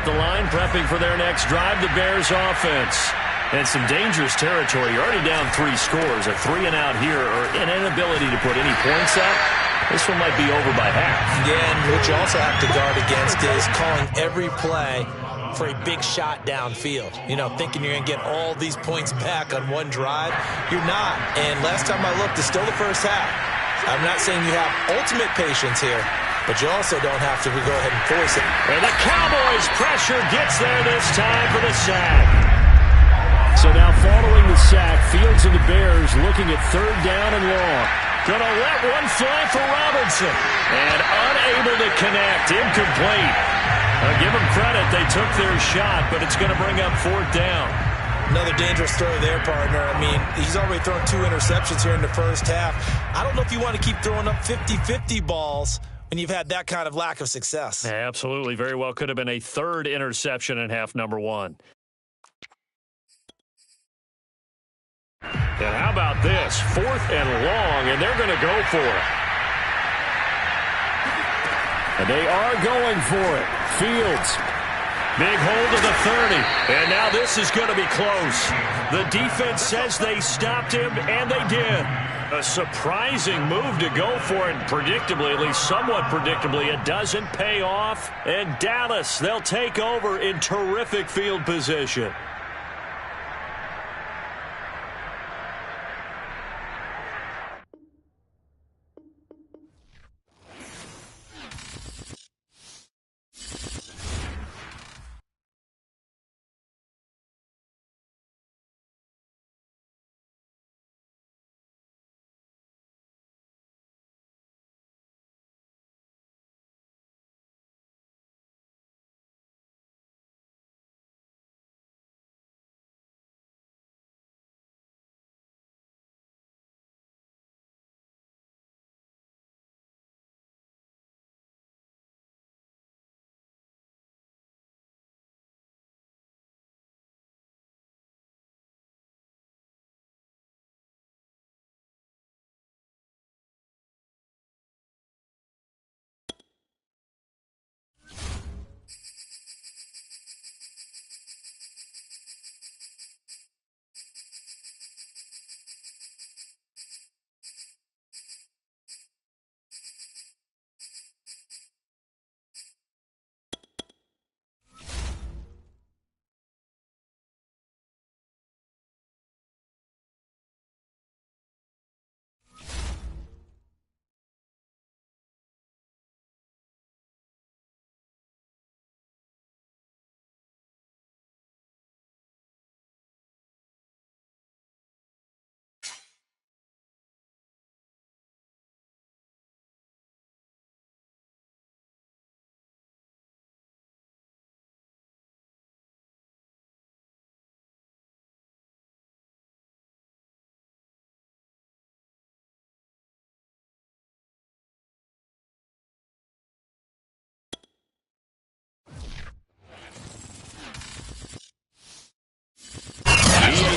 at the line, prepping for their next drive, the Bears offense. And some dangerous territory. You're already down 3 scores. A 3-and-out here, or an inability to put any points up. This one might be over by half. Yeah, and what you also have to guard against is calling every play for a big shot downfield. You know, thinking you're going to get all these points back on one drive. You're not. And last time I looked, it's still the first half. I'm not saying you have ultimate patience here, but you also don't have to go ahead and force it. And the Cowboys' pressure gets there this time for the sack. So now following the sack, Fields and the Bears looking at 3rd down and long. Gonna let one fly for Robinson. And unable to connect. Incomplete. Give them credit. They took their shot, but it's going to bring up 4th down. Another dangerous throw there, partner. I mean, he's already thrown 2 interceptions here in the first half. I don't know if you want to keep throwing up 50-50 balls when you've had that kind of lack of success. Yeah, absolutely. Very well could have been a 3rd interception in half number 1. And how about this? 4th and long, and they're going to go for it. And they are going for it. Fields. Big hold of the 30. And now this is going to be close. The defense says they stopped him, and they did. A surprising move to go for it. Predictably, at least somewhat predictably, it doesn't pay off. And Dallas, they'll take over in terrific field position.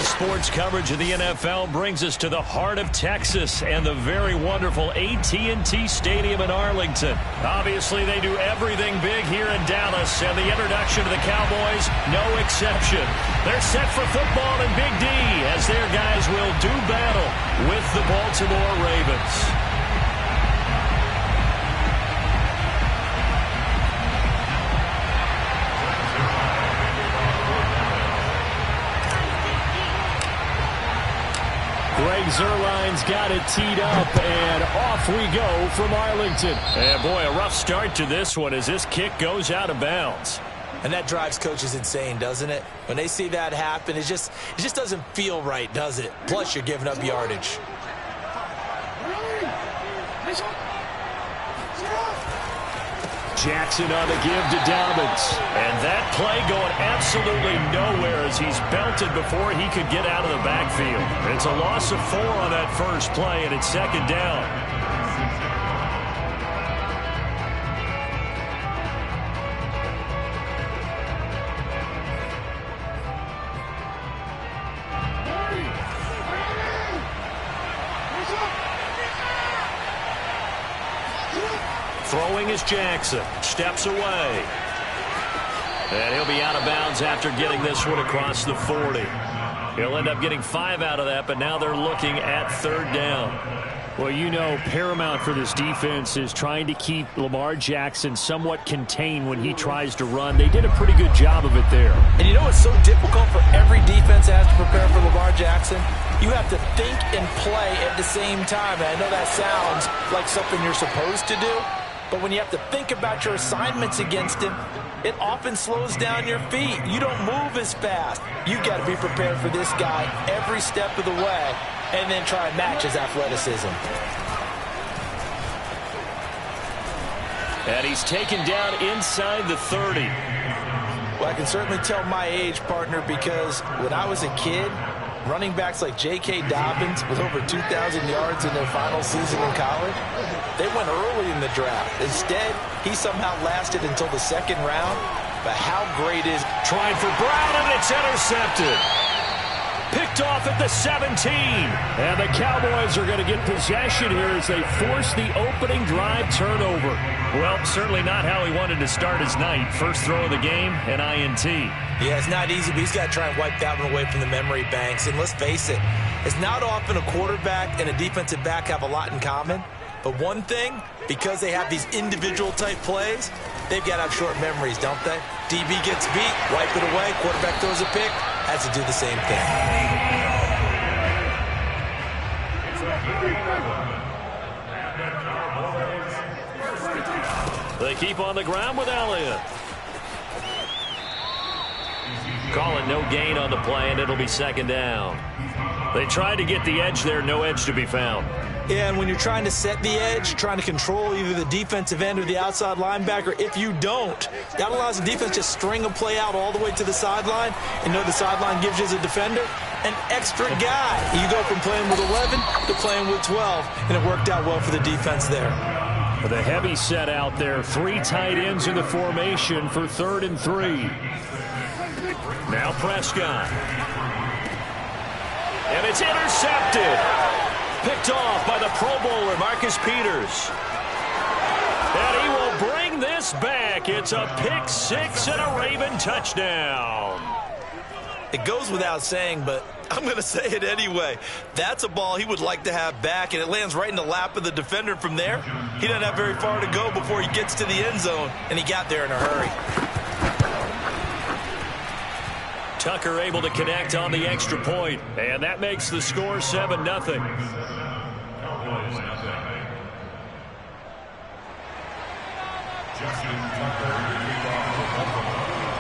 Sports coverage of the NFL brings us to the heart of Texas and the very wonderful AT&T Stadium in Arlington. Obviously, they do everything big here in Dallas, and the introduction to the Cowboys, no exception. They're set for football in Big D as their guys will do battle with the Baltimore Ravens. Greg Zuerlein's got it teed up, and off we go from Arlington. And boy, a rough start to this one as this kick goes out of bounds. And that drives coaches insane, doesn't it? When they see that happen, it just doesn't feel right, does it? Plus, you're giving up yardage. Jackson on the give to Dobbins. And that play going absolutely nowhere as he's belted before he could get out of the backfield. It's a loss of 4 on that first play, and it's 2nd down. Throwing is Jackson. Steps away. And he'll be out of bounds after getting this one across the 40. He'll end up getting 5 out of that, but now they're looking at 3rd down. Well, you know, paramount for this defense is trying to keep Lamar Jackson somewhat contained when he tries to run. They did a pretty good job of it there. And you know what's so difficult for every defense that has to prepare for Lamar Jackson? You have to think and play at the same time. And I know that sounds like something you're supposed to do, but when you have to think about your assignments against him, it often slows down your feet. You don't move as fast. You've got to be prepared for this guy every step of the way and then try and match his athleticism. And he's taken down inside the 30. Well, I can certainly tell my age, partner, because when I was a kid, running backs like J.K. Dobbins with over 2,000 yards in their final season in college, they went early in the draft. Instead, he somehow lasted until the 2nd round. But how great is... Trying for Brown, and it's intercepted. Picked off at the 17. And the Cowboys are going to get possession here as they force the opening drive turnover. Well, certainly not how he wanted to start his night. First throw of the game, an INT. Yeah, it's not easy, but he's got to try and wipe that one away from the memory banks. And let's face it, it's not often a quarterback and a defensive back have a lot in common. But one thing, because they have these individual type plays, they've got to have short memories, don't they? DB gets beat, wipe it away, quarterback throws a pick, has to do the same thing. They keep on the ground with Elliott. Calling no gain on the play, and it'll be 2nd down. They tried to get the edge there, no edge to be found. Yeah, and when you're trying to set the edge, trying to control either the defensive end or the outside linebacker, if you don't, that allows the defense to string a play out all the way to the sideline. And know the sideline gives you as a defender an extra guy. You go from playing with 11 to playing with 12, and it worked out well for the defense there. The heavy set out there. 3 tight ends in the formation for 3rd and 3. Now Prescott. And it's intercepted. Picked off by the Pro Bowler, Marcus Peters. And he will bring this back. It's a pick 6 and a Raven touchdown. It goes without saying, but I'm going to say it anyway. That's a ball he would like to have back, and it lands right in the lap of the defender from there. He doesn't have very far to go before he gets to the end zone, and he got there in a hurry. Tucker able to connect on the extra point, and that makes the score 7-0.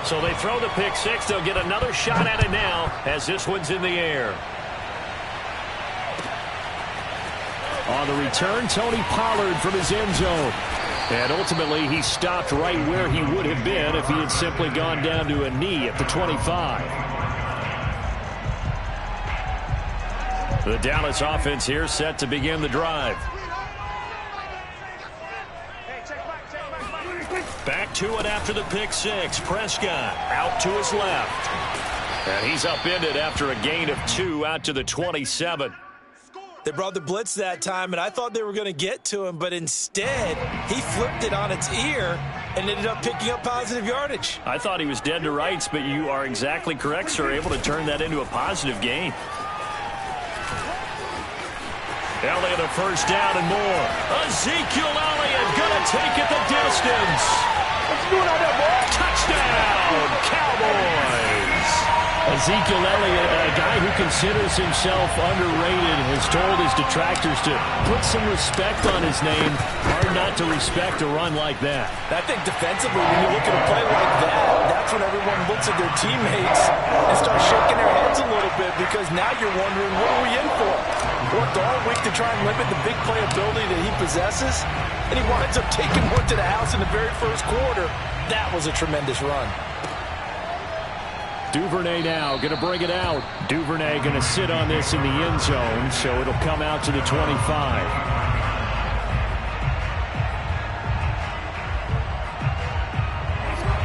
So they throw the pick 6. They'll get another shot at it now as this one's in the air. On the return, Tony Pollard from his end zone. And ultimately, he stopped right where he would have been if he had simply gone down to a knee at the 25. The Dallas offense here set to begin the drive. Back to it after the pick 6. Prescott out to his left. And he's upended after a gain of 2 out to the 27. They brought the blitz that time, and I thought they were going to get to him, but instead, he flipped it on its ear and ended up picking up positive yardage. I thought he was dead to rights, but you are exactly correct, sir. Able to turn that into a positive gain. Elliott a first down and more. Ezekiel Elliott going to take it the distance. What's going on there, boy? Touchdown, Cowboys. Ezekiel Elliott, a guy who considers himself underrated, has told his detractors to put some respect on his name. Hard not to respect a run like that. I think defensively, when you look at a play like that, that's when everyone looks at their teammates and starts shaking their heads a little bit, because now you're wondering, what are we in for? Worked all week to try and limit the big play ability that he possesses, and he winds up taking one to the house in the very first quarter. That was a tremendous run. Duvernay now going to bring it out. Duvernay going to sit on this in the end zone, so it'll come out to the 25.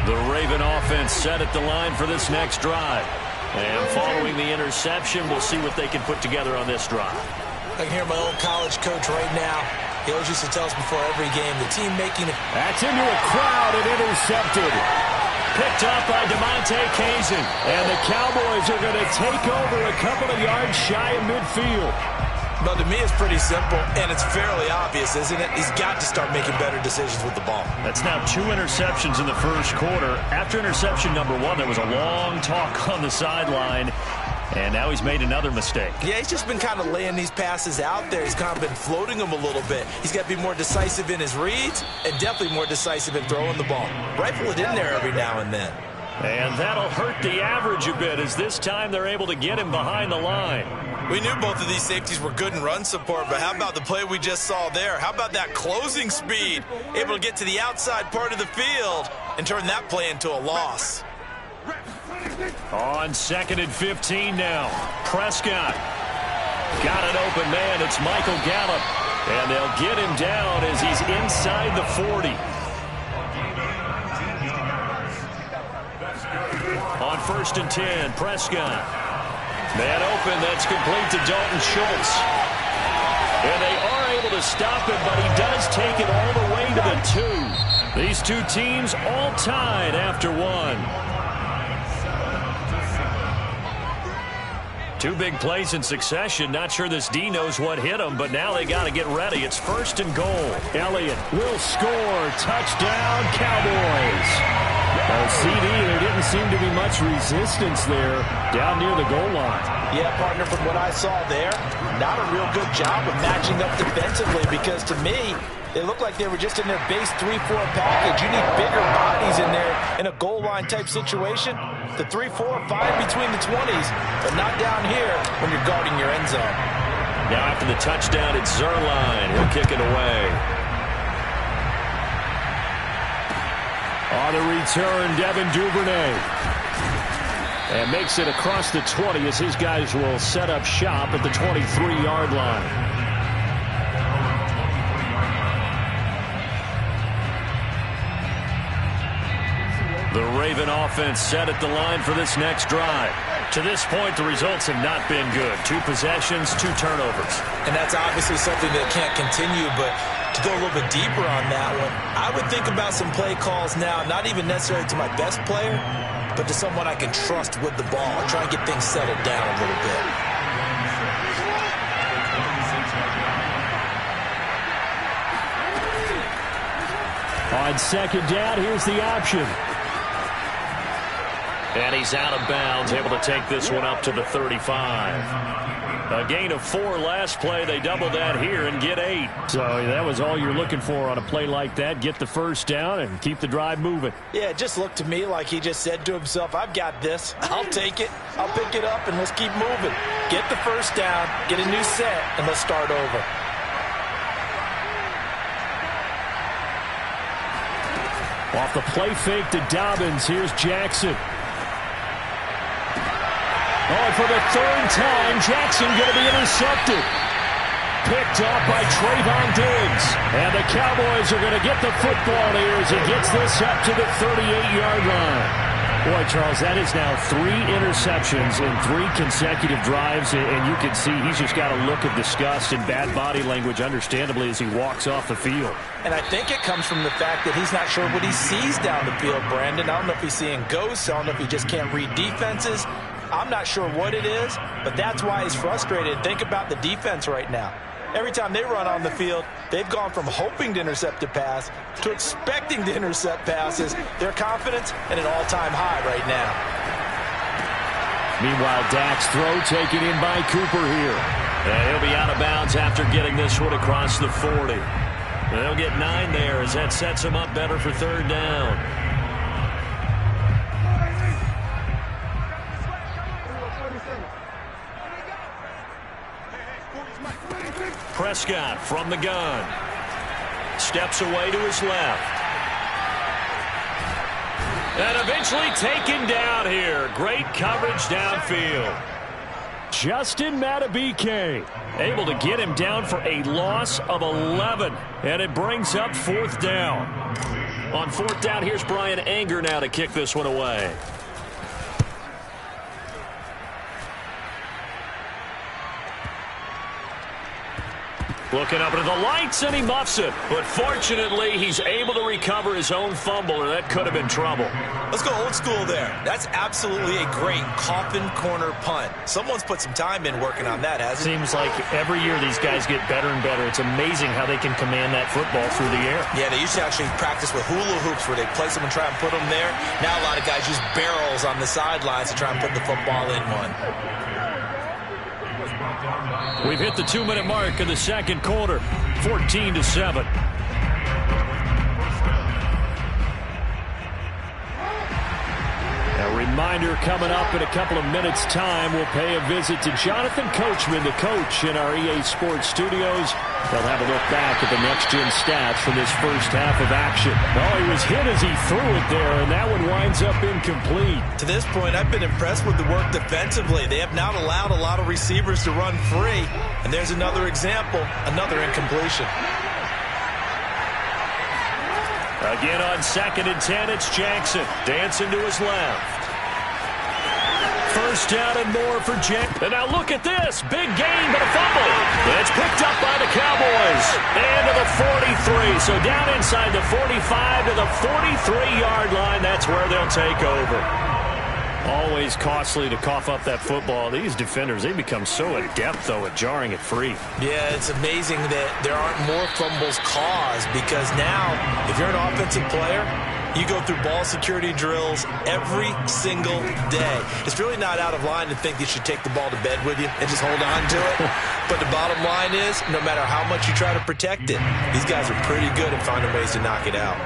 The Raven offense set at the line for this next drive. And following the interception, we'll see what they can put together on this drive. I can hear my old college coach right now. He always used to tell us before every game, the team making it. That's into a crowd and intercepted. Picked up by DeMonte Kazin. And the Cowboys are going to take over a couple of yards shy of midfield. Well, to me, it's pretty simple, and it's fairly obvious, isn't it? He's got to start making better decisions with the ball. That's now 2 interceptions in the first quarter. After interception number 1, there was a long talk on the sideline, and now he's made another mistake. Yeah, he's just been kind of laying these passes out there. He's kind of been floating them a little bit. He's got to be more decisive in his reads and definitely more decisive in throwing the ball. Rifle it in there every now and then. And that'll hurt the average a bit as this time they're able to get him behind the line. We knew both of these safeties were good in run support, but how about the play we just saw there? How about that closing speed? Able to get to the outside part of the field and turn that play into a loss. On 2nd and 15 now. Prescott. Got an open man. It's Michael Gallup. And they'll get him down as he's inside the 40. On 1st and 10, Prescott. Man open, that's complete to Dalton Schultz. And they are able to stop him, but he does take it all the way to the 2. These two teams all tied after 1. 2 big plays in succession. Not sure this D knows what hit him, but now they got to get ready. It's 1st and goal. Elliott will score. Touchdown, Cowboys. CD, there didn't seem to be much resistance there down near the goal line. Yeah, partner, from what I saw there, not a real good job of matching up defensively because to me, they looked like they were just in their base 3-4 package. You need bigger bodies in there in a goal line type situation. The 3-4, 5 between the 20s, but not down here when you're guarding your end zone. Now after the touchdown, it's Zerline. He'll kick it away. On the return, Devin Duvernay. And makes it across the 20 as his guys will set up shop at the 23-yard line. The Raven offense set at the line for this next drive. To this point, the results have not been good. 2 possessions, 2 turnovers. And that's obviously something that can't continue, but to go a little bit deeper on that one, I would think about some play calls now, not even necessarily to my best player, but to someone I can trust with the ball. Try and get things settled down a little bit. On 2nd down, here's the option. And he's out of bounds, able to take this one up to the 35. A gain of 4 last play. They double that here and get 8. So that was all you're looking for on a play like that. Get the first down and keep the drive moving. Yeah, it just looked to me like he just said to himself, I've got this. I'll take it. I'll pick it up, and let's keep moving. Get the first down, get a new set, and let's start over. Off the play fake to Dobbins, here's Jackson. Oh, for the 3rd time, Jackson going to be intercepted. Picked up by Trayvon Diggs. And the Cowboys are going to get the football here as he gets this up to the 38-yard line. Boy, Charles, that is now 3 interceptions in 3 consecutive drives, and you can see he's just got a look of disgust and bad body language, understandably, as he walks off the field. And I think it comes from the fact that he's not sure what he sees down the field, Brandon. I don't know if he's seeing ghosts. I don't know if he just can't read defenses. I'm not sure what it is, but that's why he's frustrated. Think about the defense right now. Every time they run on the field, they've gone from hoping to intercept a pass to expecting to intercept passes. Their confidence at an all-time high right now. Meanwhile, Dak's throw taken in by Cooper here. And he'll be out of bounds after getting this one across the 40. They'll get 9 there as that sets him up better for 3rd down. Prescott from the gun. Steps away to his left. And eventually taken down here. Great coverage downfield. Justin Matabike able to get him down for a loss of 11. And it brings up 4th down. On 4th down, here's Brian Anger now to kick this one away. Looking up into the lights, and he muffs it. But fortunately, he's able to recover his own fumble, or that could have been trouble. Let's go old school there. That's absolutely a great coffin corner punt. Someone's put some time in working on that, hasn't it? Seems like every year these guys get better and better. It's amazing how they can command that football through the air. Yeah, they used to actually practice with hula hoops where they place them and try and put them there. Now a lot of guys use barrels on the sidelines to try and put the football in one. We've hit the 2-minute mark in the second quarter, 14-7. A reminder coming up in a couple of minutes' time. We'll pay a visit to Jonathan Coachman, the coach in our EA Sports studios. They'll have a look back at the next-gen stats from this first half of action. Well, he was hit as he threw it there, and that one winds up incomplete. To this point, I've been impressed with the work defensively. They have not allowed a lot of receivers to run free. And there's another example, another incompletion. Again on 2nd and 10, it's Jackson dancing to his left. First down and more for Jackson. And now look at this. Big gain, but a fumble. It's picked up by the Cowboys. And to the 43. So down inside the 45 to the 43-yard line. That's where they'll take over. Always costly to cough up that football. These defenders, they become so adept, though, at jarring it free. Yeah, it's amazing that there aren't more fumbles caused because now, if you're an offensive player, you go through ball security drills every single day. It's really not out of line to think you should take the ball to bed with you and just hold on to it. But the bottom line is, no matter how much you try to protect it, these guys are pretty good at finding ways to knock it out.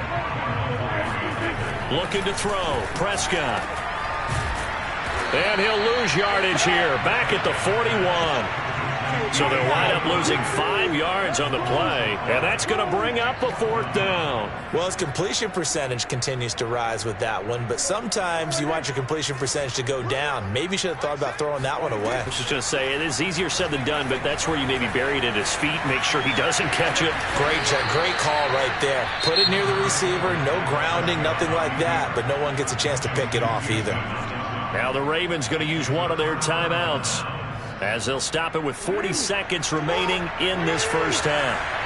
Looking to throw, Prescott. And he'll lose yardage here, back at the 41. So they'll wind up losing 5 yards on the play, and that's going to bring up a 4th down. Well, his completion percentage continues to rise with that one, but sometimes you want your completion percentage to go down. Maybe you should have thought about throwing that one away. I was just going to say, it is easier said than done, but that's where you maybe bury it at his feet, make sure he doesn't catch it. Great call right there. Put it near the receiver, no grounding, nothing like that, but no one gets a chance to pick it off either. Now the Ravens going to use one of their timeouts as they'll stop it with 40 seconds remaining in this first half.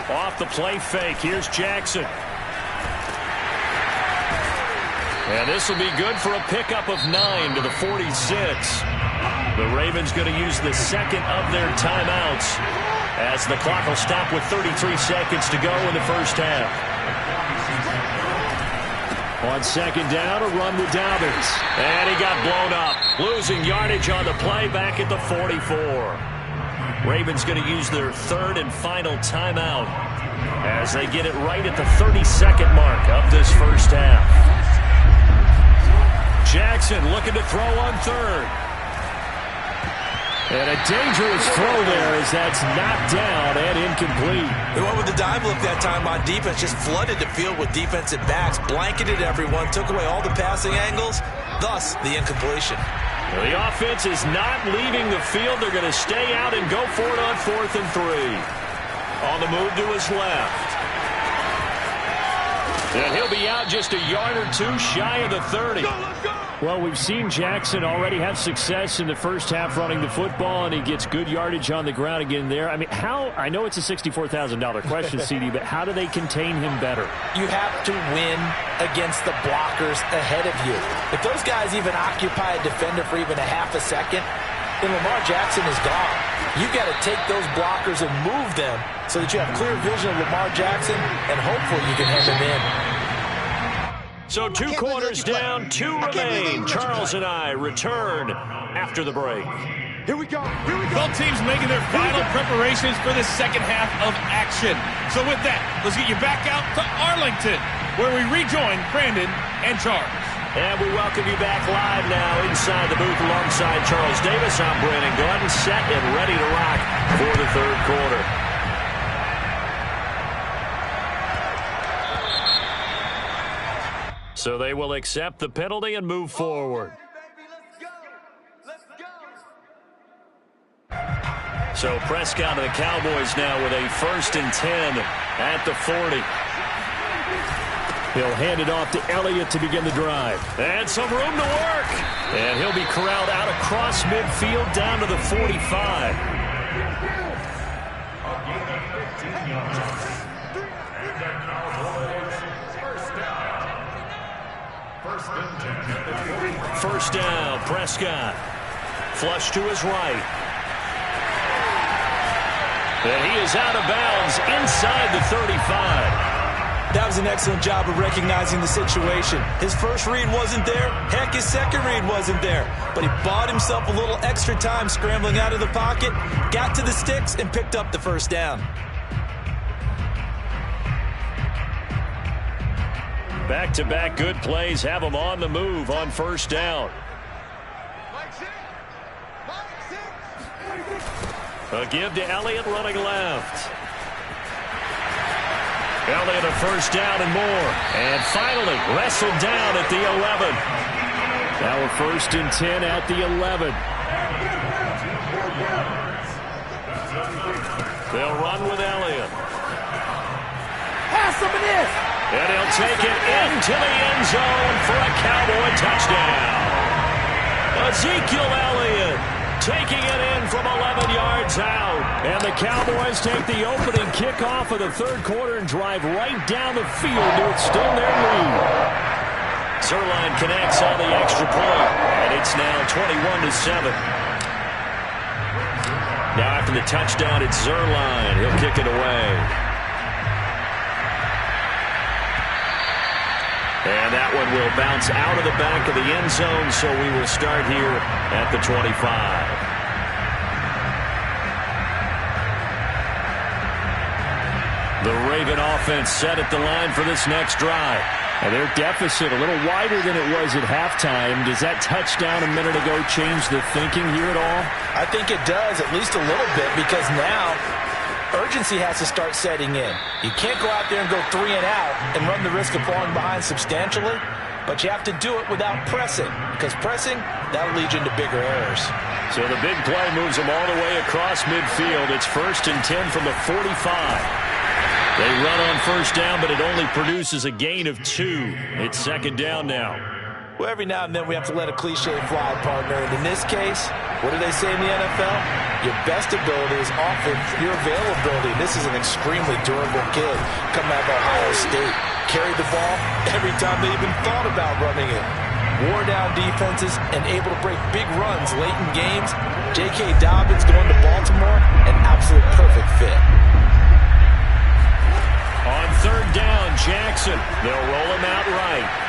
Off the play fake, here's Jackson. And this will be good for a pickup of 9 to the 46. The Ravens going to use the second of their timeouts as the clock will stop with 33 seconds to go in the first half. On 2nd down, a run with Dobbins. And he got blown up, losing yardage on the play back at the 44. Ravens going to use their 3rd and final timeout as they get it right at the 32nd mark of this first half. Jackson looking to throw on 3rd. And a dangerous throw there as that's knocked down and incomplete. They went with the dive look that time on defense, just flooded the field with defensive backs, blanketed everyone, took away all the passing angles, thus the incompletion. Well, the offense is not leaving the field. They're going to stay out and go for it on 4th and 3. On the move to his left. And he'll be out just a yard or two shy of the 30. Well, we've seen Jackson already have success in the first half running the football, and he gets good yardage on the ground again there. I mean, I know it's a $64,000 question, CD, but how do they contain him better? You have to win against the blockers ahead of you. If those guys even occupy a defender for even a half a second, then Lamar Jackson is gone. You've got to take those blockers and move them so that you have clear vision of Lamar Jackson, and hopefully you can hem him in. So 2 quarters down, 2 remain. Charles and I return after the break. Here we go. Both teams making their final preparations for the second half of action. So with that, let's get you back out to Arlington, where we rejoin Brandon and Charles. And we welcome you back live now inside the booth alongside Charles Davis. I'm Brandon Gunn, set and ready to rock for the 3rd quarter. So they will accept the penalty and move forward. So Prescott of the Cowboys now with a 1st and 10 at the 40. He'll hand it off to Elliott to begin the drive. And some room to work. And he'll be corralled out across midfield down to the 45. First down, Prescott. Flush to his right. And he is out of bounds inside the 35. That was an excellent job of recognizing the situation. His first read wasn't there. Heck, his second read wasn't there. But he bought himself a little extra time scrambling out of the pocket, got to the sticks, and picked up the first down. Back-to-back good plays have him on the move on first down. A give to Elliott running left. Elliott a first down and more. And finally wrestled down at the 11. Now a 1st and 10 at the 11. They'll run with Elliott. Pass him it is. And he'll take it into the end zone for a Cowboy touchdown. Ezekiel Elliott taking it in from 11 yards out. And the Cowboys take the opening kickoff of the 3rd quarter and drive right down the field to extend their lead. Zerline connects on the extra point, and it's now 21-7. Now after the touchdown, it's Zerline. He'll kick it away. And that one will bounce out of the back of the end zone, so we will start here at the 25. The Raven offense set at the line for this next drive. And their deficit a little wider than it was at halftime. Does that touchdown a minute ago change the thinking here at all? I think it does, at least a little bit, because now urgency has to start setting in. You can't go out there and go 3 and out and run the risk of falling behind substantially, but you have to do it without pressing, because pressing, that'll lead you into bigger errors. So the big play moves them all the way across midfield. It's 1st and 10 from the 45. They run on first down, but it only produces a gain of 2. It's 2nd down now. Well, every now and then we have to let a cliche fly, partner. And in this case, what do they say in the NFL? Your best ability is often your availability. This is an extremely durable kid coming out of Ohio State. Carried the ball every time they even thought about running it. Wore down defenses and able to break big runs late in games. J.K. Dobbins going to Baltimore, an absolute perfect fit. On 3rd down, Jackson. They'll roll him out right.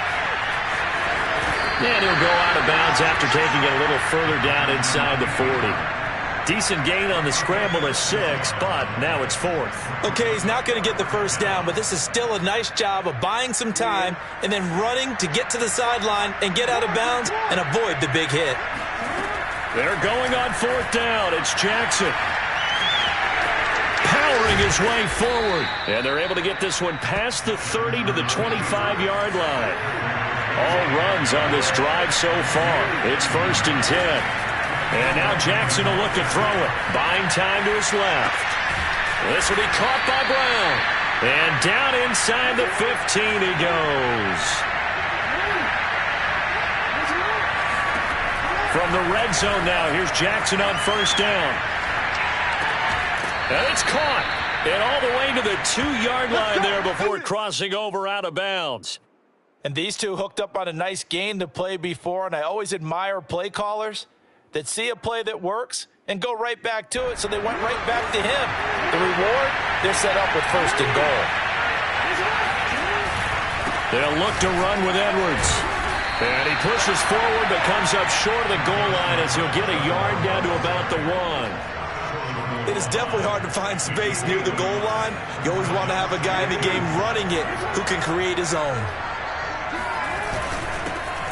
And he'll go out of bounds after taking it a little further down inside the 40. Decent gain on the scramble of 6, but now it's 4th. Okay, he's not going to get the first down, but this is still a nice job of buying some time and then running to get to the sideline and get out of bounds and avoid the big hit. They're going on 4th down. It's Jackson. Powering his way forward. And they're able to get this one past the 30 to the 25-yard line. All runs on this drive so far. It's 1st and 10. And now Jackson will look to throw it. Buying time to his left. This will be caught by Brown. And down inside the 15 he goes. From the red zone now, here's Jackson on first down. And it's caught. And all the way to the 2-yard line there before crossing over out of bounds. And these two hooked up on a nice gain to play before, and I always admire play callers that see a play that works and go right back to it, so they went right back to him. The reward, they're set up with 1st and goal. They'll look to run with Edwards. And he pushes forward but comes up short of the goal line as he'll get a yard down to about the 1. It is definitely hard to find space near the goal line. You always want to have a guy in the game running it who can create his own.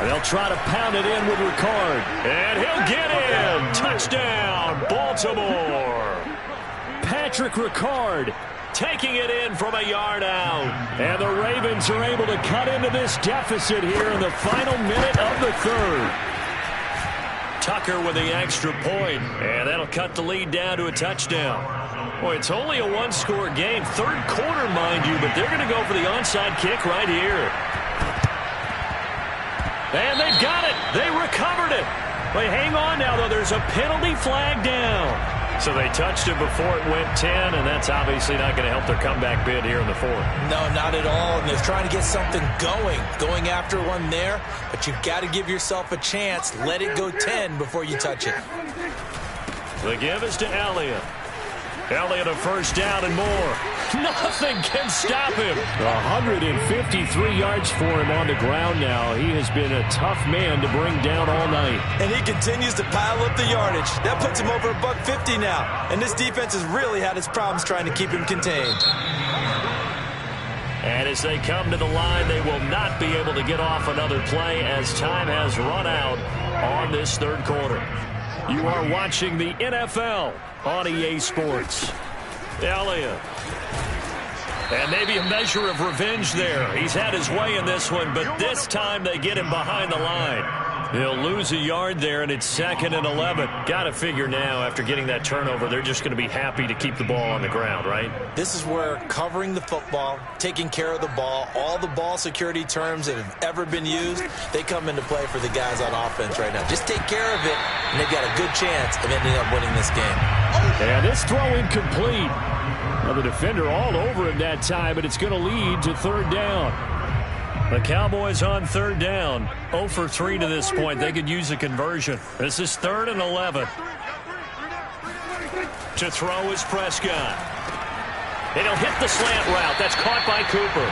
They'll try to pound it in with Ricard. And he'll get in. Touchdown, Baltimore. Patrick Ricard taking it in from a yard out. And the Ravens are able to cut into this deficit here in the final minute of the third. Tucker with the extra point, and that'll cut the lead down to a touchdown. Boy, it's only a one-score game. Third quarter, mind you, but they're going to go for the onside kick right here. And they've got it. They recovered it. They hang on now, though. There's a penalty flag down. So they touched it before it went 10, and that's obviously not going to help their comeback bid here in the fourth. No, not at all. And they're trying to get something going after one there. But you've got to give yourself a chance. Let it go 10 before you touch it. The give is to Elliott. Elliott a first down and more. Nothing can stop him. 153 yards for him on the ground now. He has been a tough man to bring down all night. And he continues to pile up the yardage. That puts him over $150 now. And this defense has really had its problems trying to keep him contained. And as they come to the line, they will not be able to get off another play as time has run out on this third quarter. You are watching the NFL on EA Sports. Elliott. And maybe a measure of revenge there. He's had his way in this one, but this time they get him behind the line. They'll lose a yard there, and it's 2nd and 11. Got to figure now, after getting that turnover, they're just going to be happy to keep the ball on the ground, right? This is where covering the football, taking care of the ball, all the ball security terms that have ever been used, they come into play for the guys on offense right now. Just take care of it, and they've got a good chance of ending up winning this game. And this throw incomplete. Well, the defender all over him that time, but it's going to lead to third down. The Cowboys on third down. 0 for 3 to this point. They could use a conversion. This is 3rd and 11. To throw is Prescott. And he'll hit the slant route. That's caught by Cooper.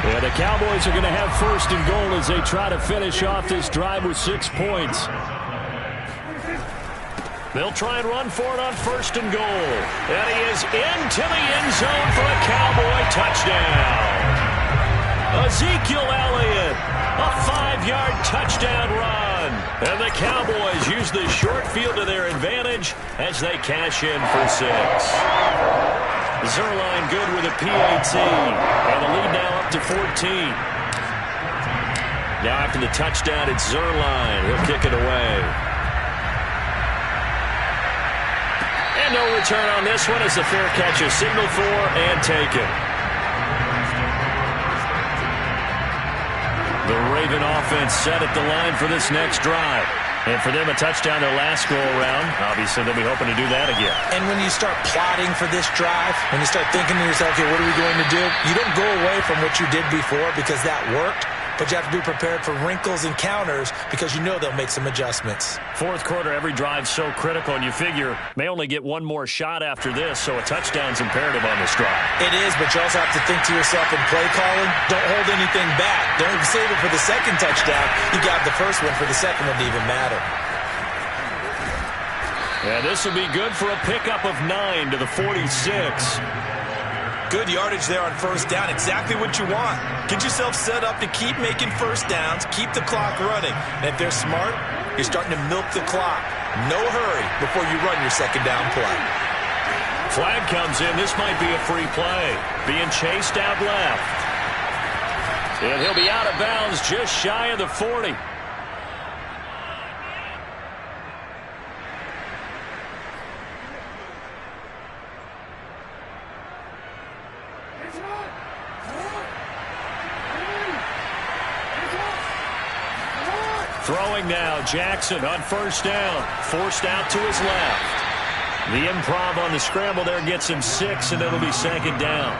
Yeah, the Cowboys are going to have 1st and goal as they try to finish off this drive with 6 points. They'll try and run for it on 1st and goal. And he is into the end zone for a Cowboy touchdown. Ezekiel Elliott, a 5-yard touchdown run. And the Cowboys use the short field to their advantage as they cash in for 6. Zerline good with a PAT. And the lead now up to 14. Now after the touchdown, it's Zerline. He'll kick it away. And no return on this one as the fair catch is signaled for and taken. The Raven offense set at the line for this next drive. And for them, a touchdown their last go-around. Obviously, they'll be hoping to do that again. And when you start plotting for this drive, when you start thinking to yourself, okay, what are we going to do? You don't go away from what you did before because that worked. But you have to be prepared for wrinkles and counters because you know they'll make some adjustments. Fourth quarter, every drive's so critical, and you figure may only get one more shot after this, so a touchdown's imperative on this drive. It is, but you also have to think to yourself in play calling, don't hold anything back. Don't save it for the second touchdown. You got the first one for the second one to even matter. And this will be good for a pickup of 9 to the 46. Good yardage there on 1st down. Exactly what you want. Get yourself set up to keep making 1st downs, keep the clock running. And if they're smart, you're starting to milk the clock. No hurry before you run your 2nd down play. Flag comes in. This might be a free play. Being chased out left. And he'll be out of bounds just shy of the 40. Throwing now, Jackson on 1st down. Forced out to his left. The improv on the scramble there gets him 6, and it'll be 2nd down.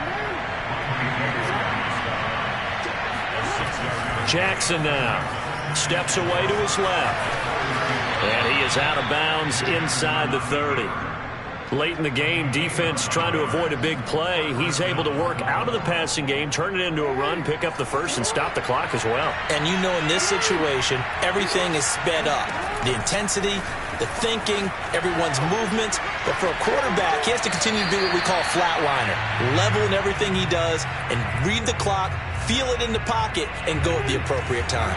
Jackson now steps away to his left. And he is out of bounds inside the 30. Late in the game, defense trying to avoid a big play. He's able to work out of the passing game, turn it into a run, pick up the first, and stop the clock as well. And you know in this situation, everything is sped up. The intensity, the thinking, everyone's movement. But for a quarterback, he has to continue to do what we call flatliner. Level in everything he does and read the clock, feel it in the pocket, and go at the appropriate time.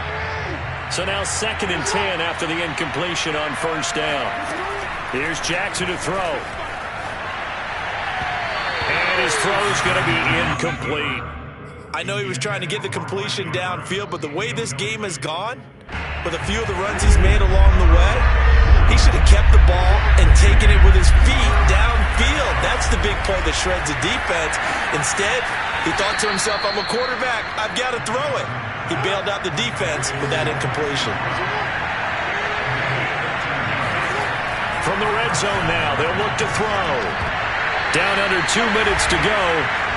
So now 2nd and 10 after the incompletion on 1st down. Here's Jackson to throw. And His throw's going to be incomplete. I know he was trying to get the completion downfield, but the way this game has gone, with a few of the runs he's made along the way, he should have kept the ball and taken it with his feet downfield. That's the big play that shreds the defense. Instead, he thought to himself, I'm a quarterback, I've got to throw it. He bailed out the defense with that incompletion. From the red zone now, they'll look to throw. Down under 2 minutes to go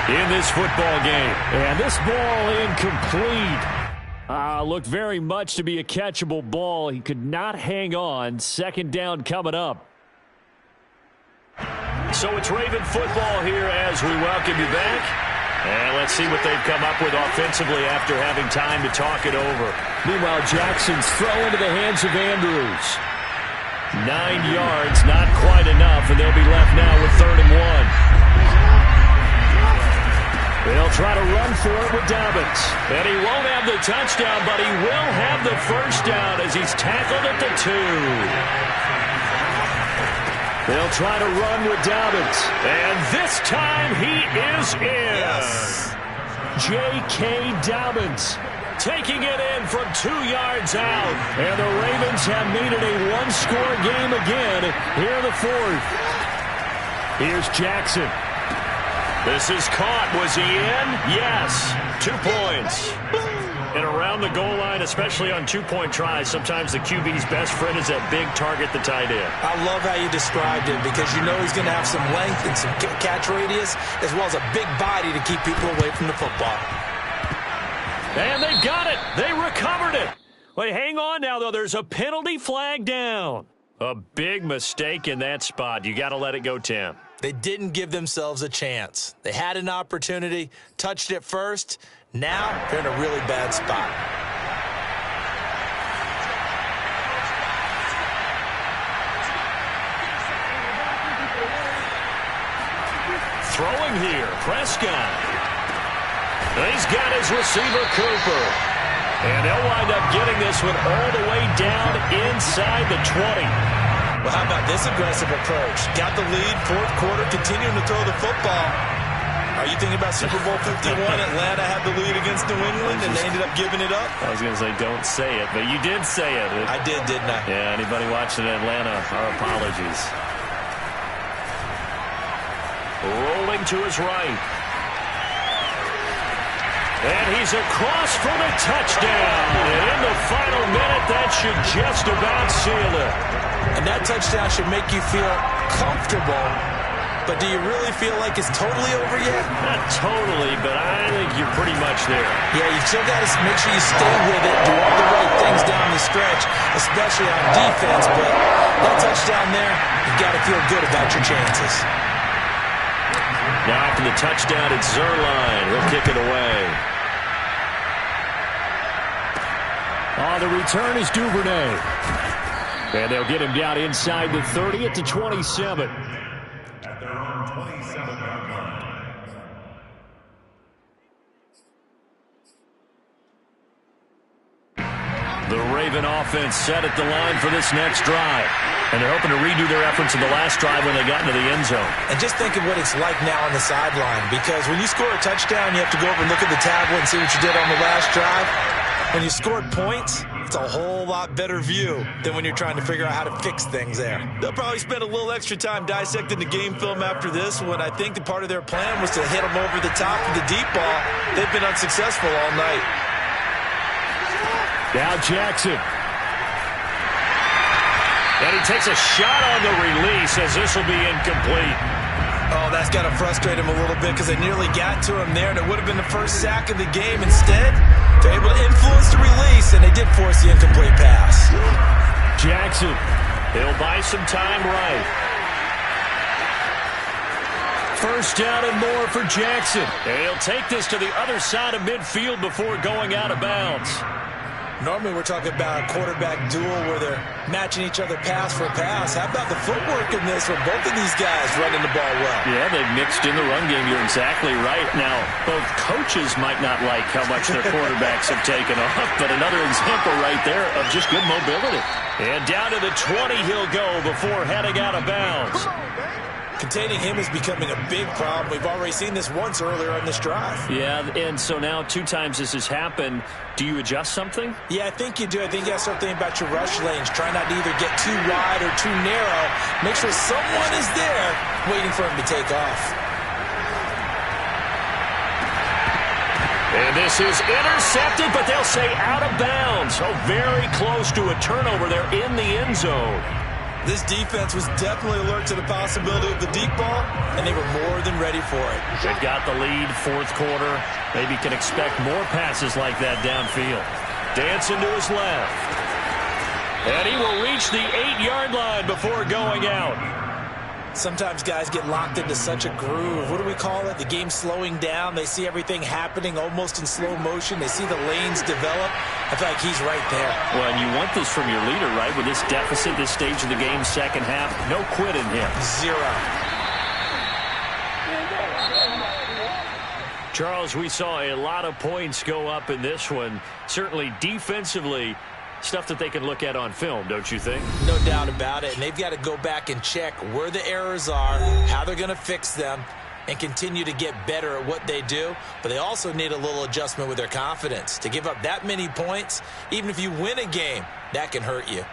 in this football game. And this ball incomplete. Looked very much to be a catchable ball. He could not hang on. Second down coming up. So it's Raven football here as we welcome you back. And let's see what they've come up with offensively after having time to talk it over. Meanwhile, Jackson's throw into the hands of Andrews. 9 yards, not quite enough, and they'll be left now with 3rd and 1. They'll try to run for it with Dobbins. And he won't have the touchdown, but he will have the first down as he's tackled at the 2. They'll try to run with Dobbins. And this time he is in. Yes. J.K. Dobbins taking it in from 2 yards out. And the Ravens have made it a one-score game again here in the 4th. Here's Jackson. This is caught. Was he in? Yes. 2 points. And around the goal line, especially on 2-point tries, sometimes the QB's best friend is that big target, the tight end. I love how you described it because you know he's going to have some length and some catch radius as well as a big body to keep people away from the football. And they've got it. They recovered it. Wait, hang on now, though. There's a penalty flag down. A big mistake in that spot. You got to let it go, Tim. They didn't give themselves a chance. They had an opportunity, touched it first. Now they're in a really bad spot. Throwing here, Prescott. He's got his receiver, Cooper. And they'll wind up getting this one all the way down inside the 20. Well, how about this aggressive approach? Got the lead, 4th quarter, continuing to throw the football. Are you thinking about Super Bowl 51? Atlanta had the lead against New England, and they ended up giving it up? I was going to say, don't say it, but you did say it. I did, didn't I? Yeah, anybody watching Atlanta, our apologies. Rolling to his right. And he's across for the touchdown. And in the final minute, that should just about seal it. And that touchdown should make you feel comfortable. But do you really feel like it's totally over yet? Not totally, but I think you're pretty much there. Yeah, you've still got to make sure you stay with it, do all the right things down the stretch, especially on defense. But that touchdown there, you've got to feel good about your chances. Now after the touchdown, it's Zerline. He'll kick it away. The return is Duvernay. And they'll get him down inside the 30 at the 27. At their own 27-yard line. The Raven offense set at the line for this next drive. And they're hoping to redo their efforts in the last drive when they got into the end zone. And just think of what it's like now on the sideline. Because when you score a touchdown, you have to go over and look at the tablet and see what you did on the last drive. When you scored points, it's a whole lot better view than when you're trying to figure out how to fix things there. They'll probably spend a little extra time dissecting the game film after this when I think the part of their plan was to hit them over the top of the deep ball. They've been unsuccessful all night. Now Jackson. And he takes a shot on the release as this will be incomplete. Oh, that's got to frustrate him a little bit because they nearly got to him there, and it would have been the first sack of the game. Instead, they're able to influence the release, and they did force the incomplete pass. Jackson. He'll buy some time right. First down and more for Jackson. And he'll take this to the other side of midfield before going out of bounds. Normally we're talking about a quarterback duel where they're matching each other pass for pass. How about the footwork in this where both of these guys running the ball well? Yeah, they've mixed in the run game. You're exactly right. Now, both coaches might not like how much their quarterbacks have taken off, but another example right there of just good mobility. And down to the 20 he'll go before heading out of bounds. Containing him is becoming a big problem. We've already seen this once earlier on this drive. Yeah, and so now 2 times this has happened. Do you adjust something? Yeah, I think you do. I think you have to start thinking about your rush lanes. Try not to either get too wide or too narrow. Make sure someone is there waiting for him to take off. And this is intercepted, but they'll say out of bounds. Oh, very close to a turnover there in the end zone. This defense was definitely alert to the possibility of the deep ball, and they were more than ready for it. They've got the lead, 4th quarter. Maybe can expect more passes like that downfield. Dancing to his left. And he will reach the 8-yard line before going out. Sometimes guys get locked into such a groove. What do we call it? The game slowing down. They see everything happening almost in slow motion. They see the lanes develop. I feel like he's right there. Well, and you want this from your leader, right? With this deficit, this stage of the game, second half, no quit in him. 0. Charles, we saw a lot of points go up in this one. Certainly defensively, stuff that they can look at on film, don't you think? No doubt about it. And they've got to go back and check where the errors are, how they're going to fix them, and continue to get better at what they do. But they also need a little adjustment with their confidence. To give up that many points, even if you win a game, that can hurt you.